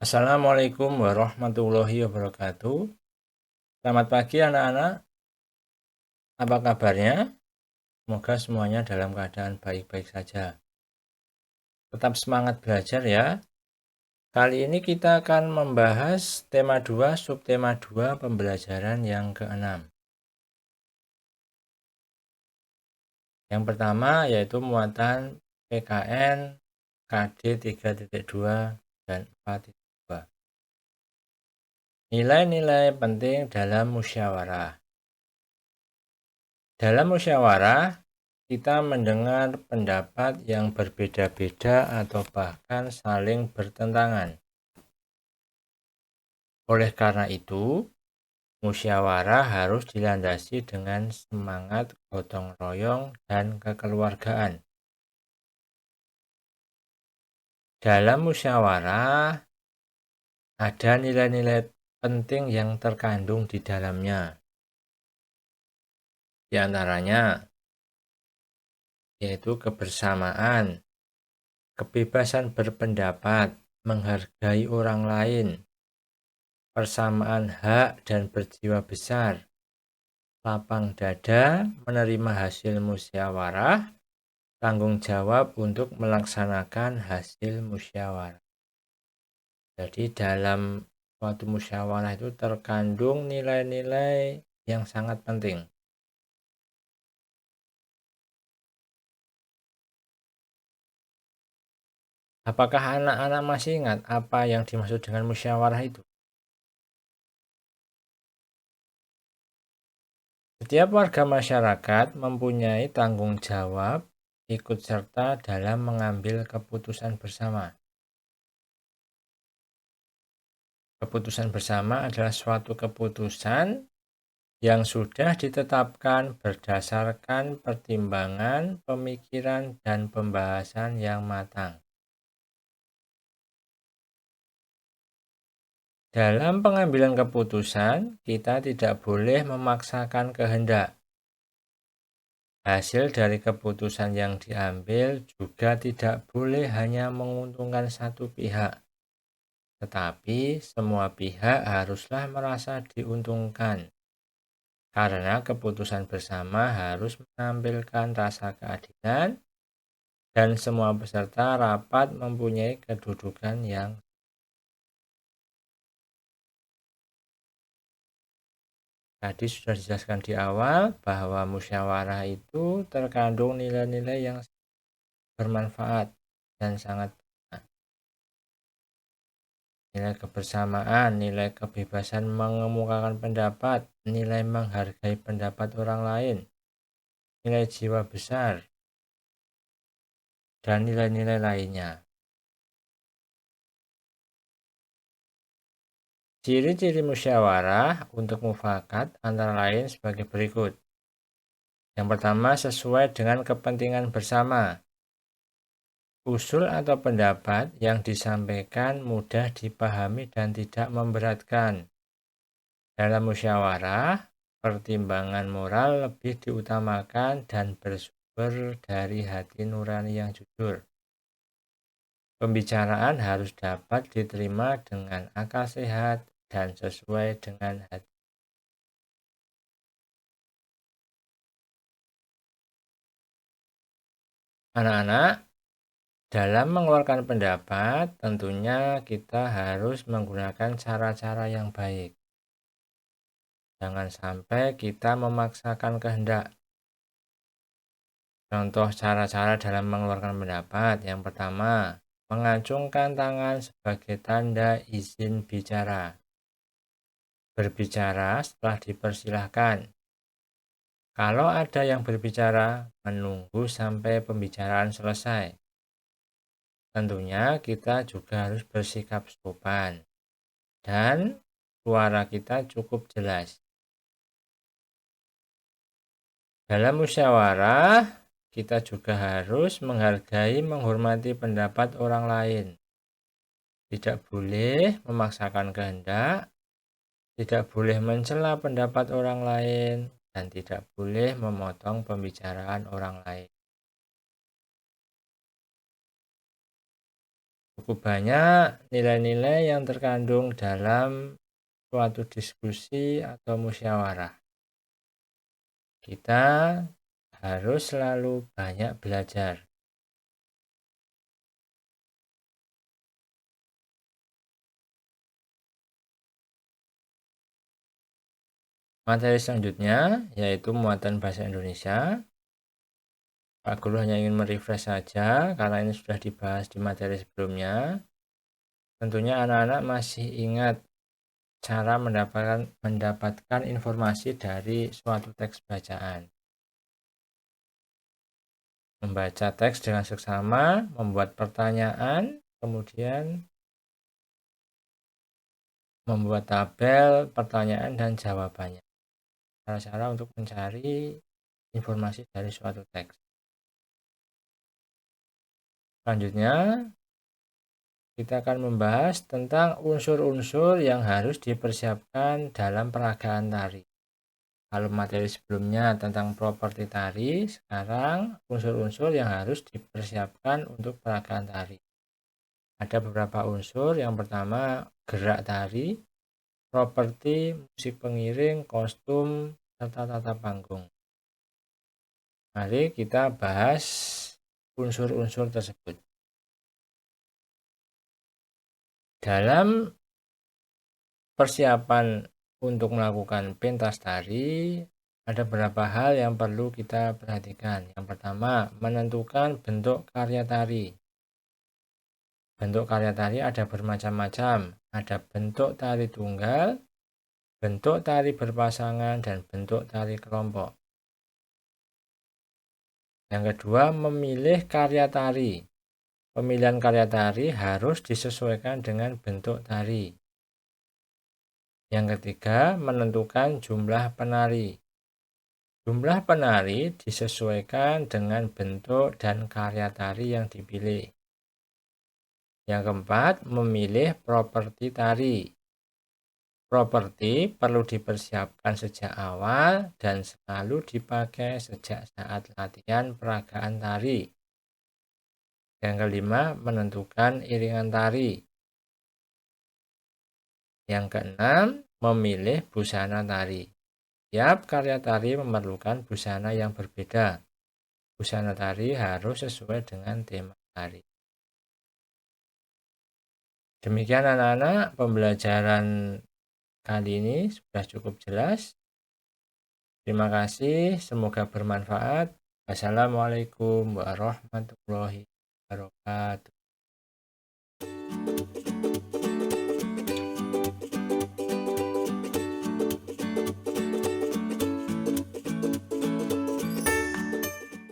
Assalamualaikum warahmatullahi wabarakatuh. Selamat pagi anak-anak. Apa kabarnya? Semoga semuanya dalam keadaan baik-baik saja. Tetap semangat belajar ya. Kali ini kita akan membahas tema 2, subtema 2 pembelajaran yang ke-6. Yang pertama yaitu muatan PKN KD 3.2 dan 4.2. Nilai-nilai penting dalam musyawarah. Dalam musyawarah, kita mendengar pendapat yang berbeda-beda atau bahkan saling bertentangan. Oleh karena itu, musyawarah harus dilandasi dengan semangat gotong royong dan kekeluargaan. Dalam musyawarah, ada nilai-nilai penting yang terkandung di dalamnya. Di antaranya, yaitu kebersamaan, kebebasan berpendapat, menghargai orang lain, persamaan hak dan berjiwa besar, lapang dada menerima hasil musyawarah, tanggung jawab untuk melaksanakan hasil musyawarah. Jadi dalam suatu musyawarah itu terkandung nilai-nilai yang sangat penting. Apakah anak-anak masih ingat apa yang dimaksud dengan musyawarah itu? Setiap warga masyarakat mempunyai tanggung jawab ikut serta dalam mengambil keputusan bersama. Keputusan bersama adalah suatu keputusan yang sudah ditetapkan berdasarkan pertimbangan, pemikiran, dan pembahasan yang matang. Dalam pengambilan keputusan, kita tidak boleh memaksakan kehendak. Hasil dari keputusan yang diambil juga tidak boleh hanya menguntungkan satu pihak, tetapi semua pihak haruslah merasa diuntungkan. Karena keputusan bersama harus menampilkan rasa keadilan dan semua peserta rapat mempunyai kedudukan yang tadi sudah dijelaskan di awal bahwa musyawarah itu terkandung nilai-nilai yang bermanfaat dan sangat berguna. Nilai kebersamaan, nilai kebebasan mengemukakan pendapat, nilai menghargai pendapat orang lain, nilai jiwa besar, dan nilai-nilai lainnya. Ciri-ciri musyawarah untuk mufakat antara lain sebagai berikut. Yang pertama, sesuai dengan kepentingan bersama. Usul atau pendapat yang disampaikan mudah dipahami dan tidak memberatkan. Dalam musyawarah, pertimbangan moral lebih diutamakan dan bersumber dari hati nurani yang jujur. Pembicaraan harus dapat diterima dengan akal sehat dan sesuai dengan hati. Anak-anak, dalam mengeluarkan pendapat, tentunya kita harus menggunakan cara-cara yang baik. Jangan sampai kita memaksakan kehendak. Contoh cara-cara dalam mengeluarkan pendapat. Yang pertama, mengacungkan tangan sebagai tanda izin bicara. Berbicara setelah dipersilahkan. Kalau ada yang berbicara, menunggu sampai pembicaraan selesai. Tentunya kita juga harus bersikap sopan dan suara kita cukup jelas. Dalam musyawarah, kita juga harus menghargai, menghormati pendapat orang lain. Tidak boleh memaksakan kehendak, tidak boleh mencela pendapat orang lain, dan tidak boleh memotong pembicaraan orang lain. Cukup banyak nilai-nilai yang terkandung dalam suatu diskusi atau musyawarah. Kita harus selalu banyak belajar. Materi selanjutnya yaitu muatan bahasa Indonesia. Pak Guru hanya ingin merefresh saja karena ini sudah dibahas di materi sebelumnya. Tentunya anak-anak masih ingat cara mendapatkan informasi dari suatu teks bacaan. Membaca teks dengan seksama, membuat pertanyaan, kemudian membuat tabel pertanyaan dan jawabannya. Cara-cara untuk mencari informasi dari suatu teks. Selanjutnya, kita akan membahas tentang unsur-unsur yang harus dipersiapkan dalam peragaan tari. Kalau materi sebelumnya tentang properti tari, sekarang unsur-unsur yang harus dipersiapkan untuk peragaan tari. Ada beberapa unsur. Yang pertama, gerak tari, properti, musik pengiring, kostum, serta tata panggung. Mari kita bahas unsur-unsur tersebut. Dalam persiapan untuk melakukan pentas tari, ada beberapa hal yang perlu kita perhatikan. Yang pertama, menentukan bentuk karya tari. Bentuk karya tari ada bermacam-macam. Ada bentuk tari tunggal, bentuk tari berpasangan, dan bentuk tari kelompok. Yang kedua, memilih karya tari. Pemilihan karya tari harus disesuaikan dengan bentuk tari. Yang ketiga, menentukan jumlah penari. Jumlah penari disesuaikan dengan bentuk dan karya tari yang dipilih. Yang keempat, memilih properti tari. Properti perlu dipersiapkan sejak awal dan selalu dipakai sejak saat latihan peragaan tari. Yang kelima, menentukan iringan tari. Yang keenam, memilih busana tari. Tiap karya tari memerlukan busana yang berbeda. Busana tari harus sesuai dengan tema tari. Demikian anak-anak, pembelajaran kali ini sudah cukup jelas. Terima kasih, semoga bermanfaat. Wassalamualaikum warahmatullahi wabarakatuh.